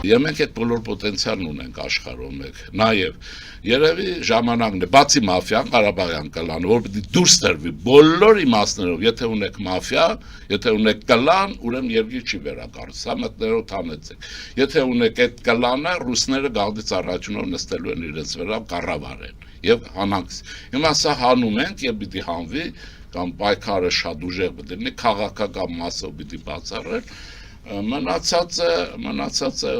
Եվ մենք այդ բոլոր պոտենցիալն ունենք աշխարհում մեկ։ Նաև երևի ժամանակն է, բացի մաֆիան, Ղարաբաղյան կլան, որ պիտի դուրս տրվի բոլոր իմաստներով, եթե ունեք մաֆիա, եթե ունեք կլան, ուրեմն երկիր չի վերակառուցվում, սա մտներով թանեցեք։ Եթե ունեք այդ կլանը, ռուսները գալուց առաջունով նստելու են իրենց վրա կառավարեն եւ հանանք։ Հիմա սա հանում ենք եւ պիտի հանվի կամ պայքարը շատ ուժեղ պիտի լինի, քաղաքական մասով պիտի բացառել, մնացածը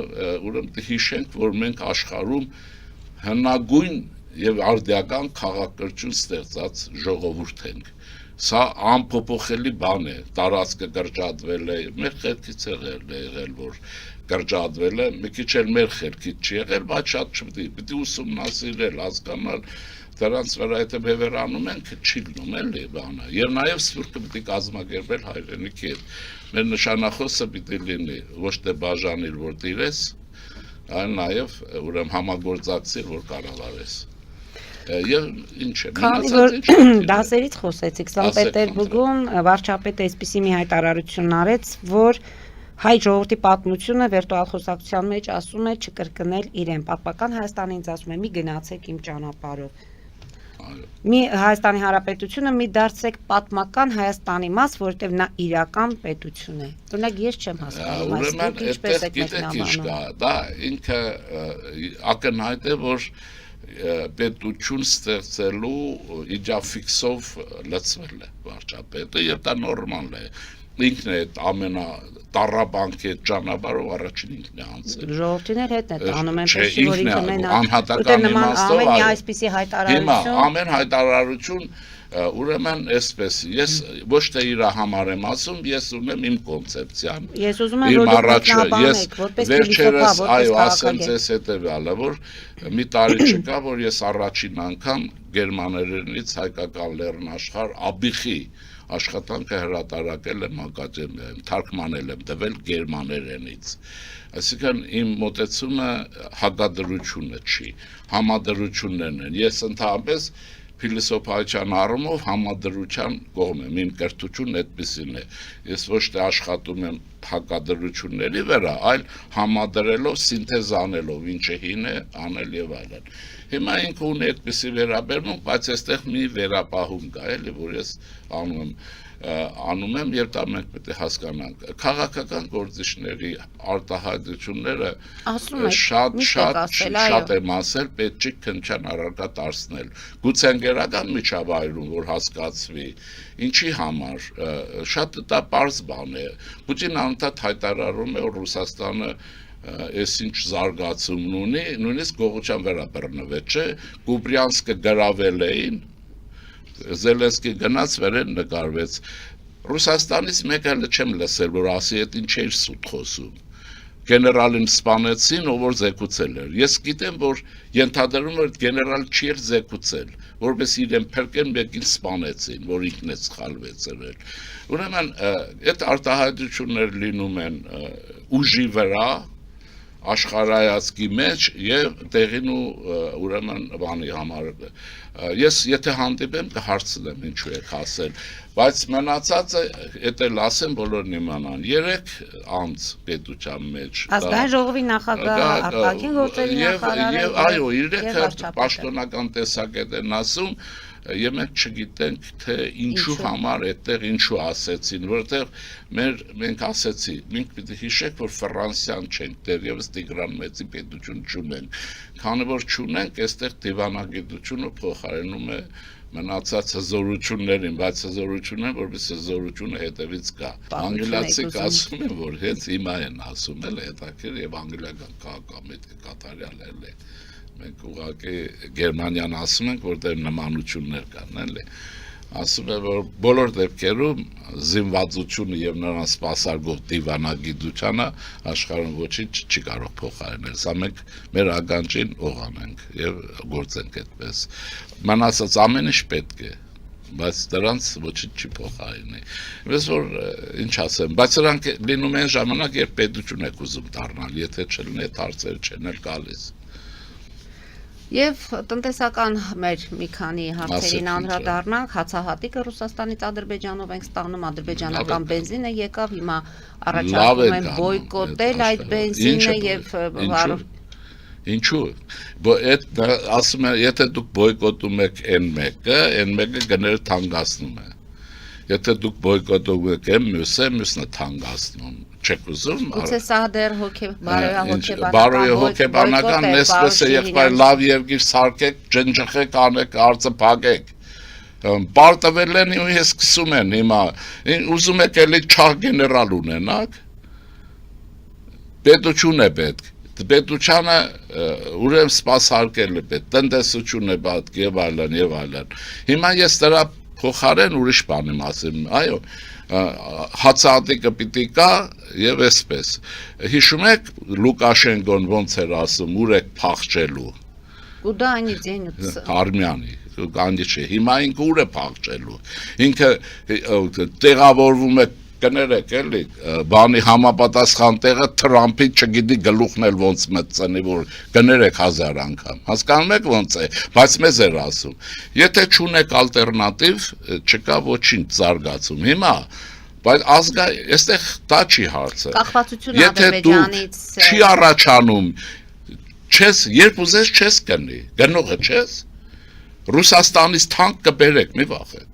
ուրեմն հիշենք, որ մենք աշխարհում հնագույն եւ արդիական քաղաքակրթություն ստեղծած ժողովուրդ ենք։ Սա անփոփոխելի բան է, տարածքը կրճատվել է, մեր խելքից եղել, որ կրճատվել է, մի քիչ էլ մեր խելքից չի եղել, բայց շատ պիտի ուսումնասիրել, հասկանալ դրանց վրա եթե բևեռանում ենք, չի լինում էլի բանը, եւ նաեւ սփյուռքը պիտի կազմակերպել հայրենիքի հետ, մեր նշանախոսը պիտի լինի, ոչ թե բաժանիր, որ տիրես, այլ նաեւ ուրեմն համագործակցիր, որ կառավարես։ Եվ ինչ է, քանի որ դասերից խոսեցիք, Սանկտ Պետերբուրգում վարչապետը այսպիսի մի հայտարարություն արեց, որ հայ ժողովրդի պատմությունը վիրտուալ խոսակցության մեջ ասում է չկրկնել իրեն, պատմական Հայաստանը ինձ ասում է մի գնացեք իմ ճանապարհով։ Մի Հայաստանի Հանրապետությունը մի դարձեք պատմական Հայաստանի մաս, որովհետև նա իրական պետություն է։ Օրինակ ես չեմ հասկանում, ուրեմն այդտեղ գիտեք ինչ կա, դա ինքը ակնհայտ է, որ պետություն ստեղծելու իջաֆիքսով լցվել է վարչապետը եւ դա նորմալ է։ Ինքն է ամենատառաբանքի ճանապարհով առաջին ինքն է անցել։ Ժողովրդին էլ հետն է տանում, այնպես որ ինքը մենակ անհատական իմաստով ամեն այսպիսի հայտարարություն։ Հիմա ամեն հայտարարություն ուրեմն այսպես ես ոչ թե իր համար եմ ասում, ես ունեմ իմ կոնցեպցիան։ Ես ուզում եմ որ ես վերջերս այո ասեմ ձեզ հետեւյալը, որ մի տարի չկա, որ ես առաջին անգամ գերմաներենից հայկական լեռնաշխարհ Աբիխի աշխատանքը հրատարակել եմ ակադեմիայում, թարգմանել եմ տվել գերմաներենից։ Այսինքն իմ մոտեցումը հակադրությունը չի, համադրություններն են։ Ես ընդհանրապես փիլիսոփայության առումով համադրության կողմ եմ, իմ կրթությունն այդպեսին է։ Ես ոչ թե աշխատում եմ հակադրությունների վրա, այլ համադրելով, սինթեզ անելով, ինչը հին է, անել եւ այլն։ Հիմա ինքը ունի այդպիսի վերաբերմունք, բայց այստեղ մի վերապահում կա, էլի, որ ես անում եմ, եւ դա մենք պետք է հասկանանք։ Քաղաքական գործիչների արտահայտությունները շատ եմ ասել, պետք չի քննչան առարկա դարձնել։ Գուցե ընկերական միջավայրում որ հասկացվի, ինչի համար, շատ դա պարզ բան է։ Պուտինը անդադ հայտարարում է, որ Ռուսաստանը այս ինչ զարգացումն ունի, նույնիսկ գողության վերաբերնվեց, չէ, Կուբրյանսկը գրավել էին, Զելենսկի գնաց վերեն նկարվեց։ Ռուսաստանից մեկը չեմ լսել, որ ասի այդ ինչ էր սուտ խոսում։ Գեներալին սպանեցին, ով որ զեկուցել էր։ Ես գիտեմ, որ ենթադրում էր գեներալ չի էր զեկուցել, որպես իրեն փրկեն մեկին սպանեցին, որ ինքն է սխալվեցրել։ Ուրեմն այդ արտահայտություններ լինում են ուժի վրա, աշխարհայացքի մեջ եւ տեղին ու ուրեմն բանի համար ես եթե հանդիպեմ կհարցնեմ ինչու եք ասել, բայց մնացածը էդ էլ ասեմ բոլորն իմանան 3 անց պետության մեջ ազգային ժողովի նախագահ արտաքին գործերի նախարարը եւ այո 3-ը պաշտոնական տեսակետ են ասում եւ մենք չգիտենք թե ինչու համար այդտեղ ինչու ասեցին, որովհետեւ մենք ասեցի, մենք պիտի հիշենք, որ Ֆրանսիան չենք, դեռևս Տիգրան Մեծի պետություն չունենք, քանի որ չունենք, այստեղ դիվանագիտությունը փոխարինում է մնացած հզորություններին, բայց հզորությունը որպես հզորությունը հետևից կա։ Անգլիացիք ասում են, որ հենց հիմա են ասում էլ հետաքրքիր եւ անգլիական քաղաքամետ կատարյալ է։ Մենք ուղղակի Գերմանիան ասում ենք, որտեղ նմանություններ կան, էլի։ Ասում է, որ բոլոր դեպքերում զինվածությունը եւ նրան սպասարկող դիվանագիտությունը աշխարհում ոչինչ չի կարող փոխարինել։ Սա մենք մեր ականջին օղանենք եւ գործենք այդպես։ Մնացած ամեն ինչ պետք է, բայց դրանց ոչինչ չի փոխարինի։ Ես որ ինչ ասեմ, բայց նրանք լինում են ժամանակ, երբ պետություն եք ուզում դառնալ, եթե չլինի այդ հարցերը չեն էլ գալիս։ Եվ տնտեսական մեր մի քանի հարցերին անդրադառնանք, հացահատիկը Ռուսաստանից Ադրբեջանով ենք ստանում, ադրբեջանական բենզինը եկավ, հիմա առաջարկում են բոյկոտել այդ բենզինը եւ Ինչու՞։ Այդ ասում են, եթե դուք բոյկոտում եք N1-ը գները թանկացնում է։ Եթե դուք բոյկոտում եք մյուսը թանկացնում։ Չեք ուզում։ Գուցե սա դեռ հոգեբանական նեսպես է եղբայր լավ երկիր սարքեք, ջնջխեք, անեք, արծը փակեք։ Պարտվել են ու ես սկսում են հիմա, ուզում եք էլի չար գեներալ ունենաք։ Պետություն է պետք։ Պետությանը ուրեմն սպասարկել է պետք, տնտեսություն է պետք եւ այլն։ Հիմա ես դրա փոխարեն ուրիշ բան եմ ասում, այո, հացահատիկը պիտի կա եւ այսպես։ Հիշում եք Լուկաշենկոն ոնց էր ասում, ուր եք փախչելու։ Կուդա они денут Արմյանի, կանջի չէ, հիմա ինքը ուր է փախչելու։ Ինքը տեղավորվում է կներեք էլի, բանի համապատասխան տեղը Թրամփի չգիտի գլուխն էլ ոնց մտցնի, որ կներեք 1000 անգամ, հասկանում եք ոնց է, բայց մեզ էր ասում, եթե չունեք ալտերնատիվ, չկա ոչինչ զարգացում, հիմա, բայց այստեղ դա չի հարցը, եթե դու չի առաջանում, երբ ուզես չես կնի, գնողը չես, Ռուսաստանից թանկ կբերեք, մի վախեք,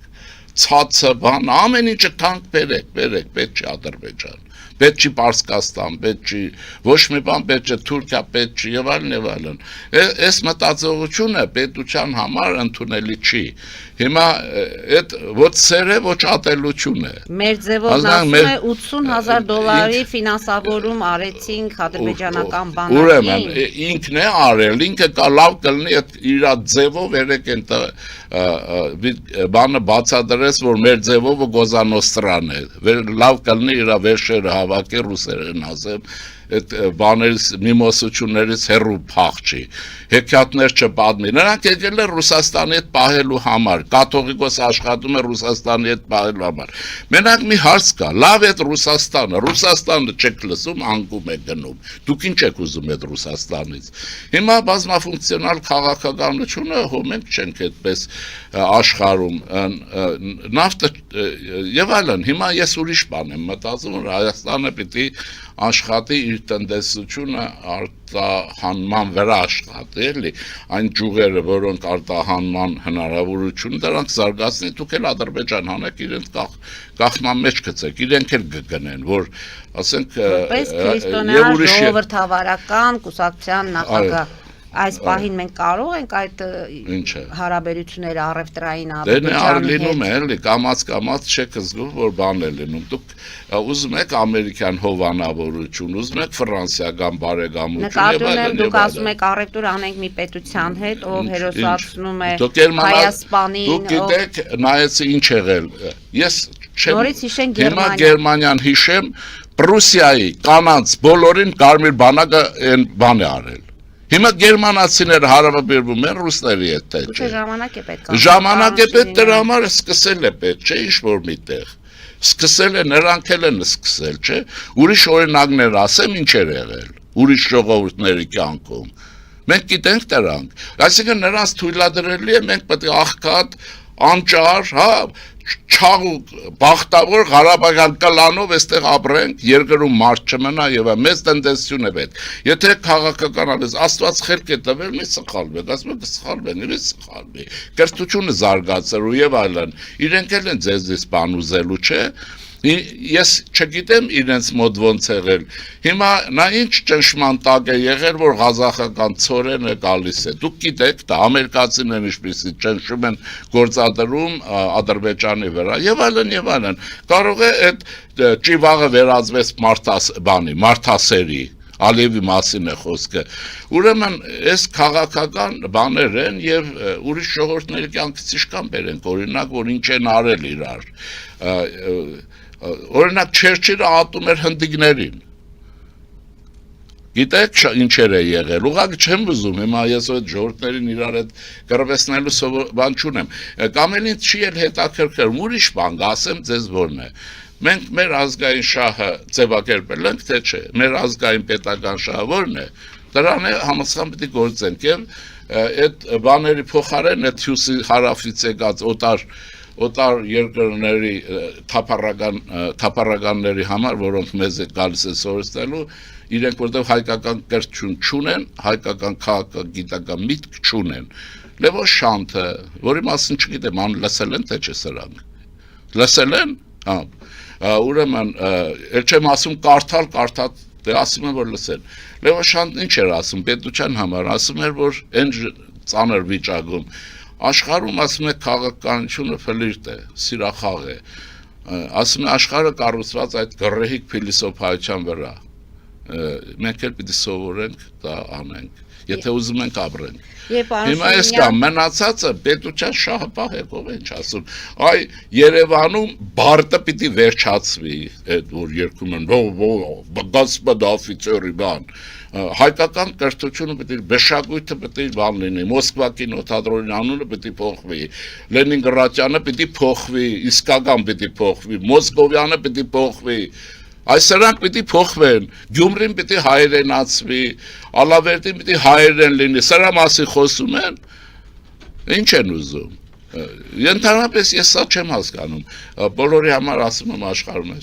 ցածը բան, ամեն ինչը թանկ բերեք, պետք չի Ադրբեջան, պետք չի Պարսկաստան, պետք չի ոչ մի բան, պետք չի Թուրքիա, պետք չի եւ այլն։ Այս մտածողությունը պետության համար ընդունելի չի։ Հիմա այդ ոչ սեր է, ոչ ատելություն է։ Մեր ձևով ասում է $80,000 ֆինանսավորում արեցինք ադրբեջանական բանակին։ Ուրեմն ինքն է արել, ինքը կա լավ կլինի իր ձևով երեք են բանը բացադրես, որ մեր ձևով Գոզանոստրան է։ Լավ կլինի իր վերջերը հավաքի ռուսերեն ասեմ, այդ բաներից միմոսություններից հեռու փախչի, հեքիաթներ չպատմի, նրանք եկել են Ռուսաստանի հետ պահելու համար, կաթողիկոս աշխատում է Ռուսաստանի հետ պահելու համար, մենակ մի հարց կա, լավ է Ռուսաստանը չեք լսում, անկում է գնում, դուք ինչ եք ուզում այդ Ռուսաստանից, հիմա բազմաֆունկցիոնալ քաղաքականությունը մենք չենք այդպես աշխարհում, նավթը եւ այլն, հիմա ես ուրիշ բան եմ մտածում, որ Հայաստանը պիտի աշխատի իր տնտեսությունը արտահանման վրա աշխատի, էլի, այն ճյուղերը, որոնք արտահանման հնարավորություն դրանք զարգացնի, դուք էլ Ադրբեջան հանեք, իրենց կախման մեջ գցեք, իրենք էլ կգնեն, որ ասենք որպես քրիստոնեական ժողովրդավարական կուսակցության նախագահ այս պահին մենք կարող ենք այդ հարաբերությունները առևտրային Ադրբեջանի հետ լինում է, էլի, կամաց չեք զգում, որ բան է լինում, դուք ուզում եք ամերիկյան հովանավորություն, ուզում եք ֆրանսիական բարեկամություն նկատում եմ, դուք ասում եք առևտուր անենք մի պետության հետ, ով հերոսացնում է Հայաստանին, դուք գիտեք, նայեցի ինչ եղել, ես նորից հիշենք հիմա Գերմանիան հիշեմ, Պրուսիայի կանանց բոլորին կարմիր բանակը բան է արել Հիմա գերմանացիները հարաբերվում են ռուսների հետ, թե չէ։ Ժամանակ է պետք, դրա համար սկսել է պետք, չէ, ինչ-որ միտեղ։ Սկսել է, նրանք էլ են սկսել, չէ։ Ուրիշ օրինակներ ասեմ, ինչ էր եղել, ուրիշ ժողովուրդների կյանքում։ Մենք գիտենք դրանք։ Այսինքն նրանց թույլատրելի է, մենք պետք է աղքատ, անճար, հա, չաղ ու բախտավոր Ղարաբաղյան կլանով այստեղ ապրենք, երկրում մարդ չմնա եւ մեծ տնտեսություն է պետք։ Եթե քաղաքականապես Աստված խելք է տվել, մի սխալվեք, ասում եք սխալվեն, մի սխալվի։ Կրթությունը զարգացրու եւ այլն։ Իրենք էլ են ձեզից բան ուզելու, չէ։ Ես չգիտեմ իրենց մոտ ոնց եղել։ Հիմա նա ինչ ճնշման տակ է եղել, որ ղազախական ցորենը գալիս է։ Դուք գիտեք, դա ամերիկացիներն ինչպեսի ճնշում են գործադրում Ադրբեջանի վրա եւ այլն։ Կարող է այդ ճիվաղը վերածվեց մարդասերի Ալիևի մասին է խոսքը։ Ուրեմն այս քաղաքական բաներ են եւ ուրիշ ժողովուրդների կյանքից իշքան բերենք, օրինակ, որ ինչ են արել իրար։ Օրինակ Չերչիլը ատում էր հնդիկներին։ Գիտեք ինչեր է եղել, ուղղակի չեմ ուզում, հիմա ես այդ ժողովուրդներին իրար հետ կռվեցնելու բան չունեմ։ Կամ էլ ինձ չի էլ հետաքրքրում, ուրիշ բան ասեմ ձեզ որն է։ Մենք մեր ազգային շահը ձևակերպել ենք, թե չէ, մեր ազգային պետական շահը որն է, դրան է համաձայն պետք է գործենք եւ այդ բաների փոխարեն այդ հյուսի հարավից եկած օտար երկրների թափառականների համար, որոնք մեզ է գալիս է սովորեցնելու, իրենք որտեղ հայկական կրթություն չունեն, հայկական քաղաքագիտական միտք չունեն։ Լևոն Շանթը, որի մասին չգիտեմ, լսել են թե չէ սրանք։ Լսել են, ուրեմն, էլ չեմ ասում կարդալ, դե ասում եմ, որ լսել։ Լևոն Շանթն ինչ էր ասում, պետության համար, ասում էր, որ այն ծանր վիճակում, աշխարհում ասում է քաղաքականությունը ֆլիրտ է, սիրախաղ է, ասում է աշխարհը կառուցված այդ գռեհիկ փիլիսոփայության վրա, մենք էլ պիտի սովորենք դա անենք, եթե ուզում ենք ապրենք։ Հիմա ես կամ մնացածը պետության շահապահ է, ով ինչ ասում, այ Երևանում բարտը պիտի վերջացվի, այդ որ երգում են, господа офицеры բան, հայկական կրթությունը պիտի, բշակույթը պիտի բան լինի, Մոսկվա կինոթատրոնի անունը պիտի փոխվի, Լենինգրադյանը պիտի փոխվի, իսկական պիտի փոխվի, Մոսկովյանը պիտի փոխվի, այս սրանք պիտի փոխվեն, Գյումրին պիտի հայերենացվի, Ալավերդին պիտի հայերեն լինի, սրա մասին խոսում են, ինչ են ուզում, ընդհանրապես ես սա չեմ հասկանում, բոլորի համար ասում եմ աշխարհում է,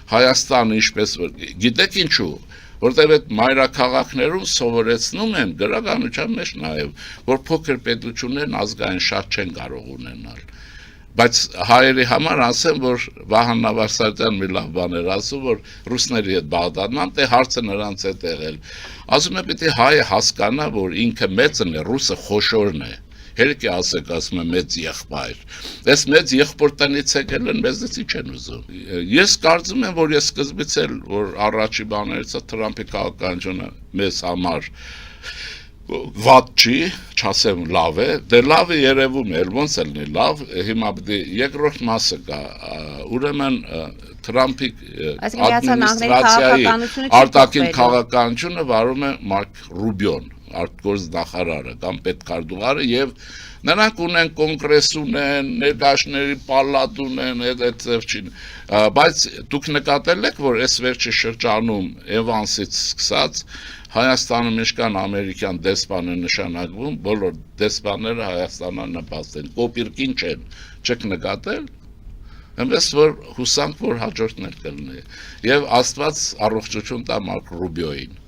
Հայաստանը ինչպես որ, գիտեք ինչու, որտեղ այդ մայրաքաղաքներում սովորեցնում են գրականության մեջ նաև, որ փոքր պետություններն ազգային շատ չեն կարող ունենալ, բայց հայերի համար ասեմ, որ Վահան Նավարսարդյան մի լավ բան էր ասում, որ ռուսների հետ Բաղդադն դե հարցը նրանց հետ եղել, ասում է պիտի հայը հասկանա, որ ինքը մեծն է, ռուսը խոշորն է, հերիք է ասեք, ասում է մեծ եղբայր, այս մեծ եղբոր տնից եկել են, մեզնից ինչ են ուզում, ես կարծում եմ, որ ես սկզբից էլ, որ առաջի բաներից Թրամփի քաղաքականությունը մեզ համար վատ չի, չասեմ լավ է, դե լավ է երևում է, ոնց է լինի լավ, հիմա պիտի երկրորդ մասը կա, ուրեմն Թրամփի ադմինիստրացիայի արտաքին քաղաքականությունը վարում է Մարկ Ռուբիոն, արտգործնախարարը կամ պետքարտուղարը եւ նրանք ունեն կոնգրես ունեն, ներկայացների պալատ ունեն, այդ վերջին, բայց դուք նկատել եք, որ այս վերջի շրջանում Էվանսից սկսած Հայաստանում ինչքան ամերիկյան դեսպան է նշանակվում, բոլոր դեսպանները Հայաստանն նպաստ են, կոպիրկին չեն, չեք նկատել, այնպես որ հուսանք, որ հաջորդն էլ կլինի, եւ Աստված առողջություն տա Մարկ Ռուբիոյին։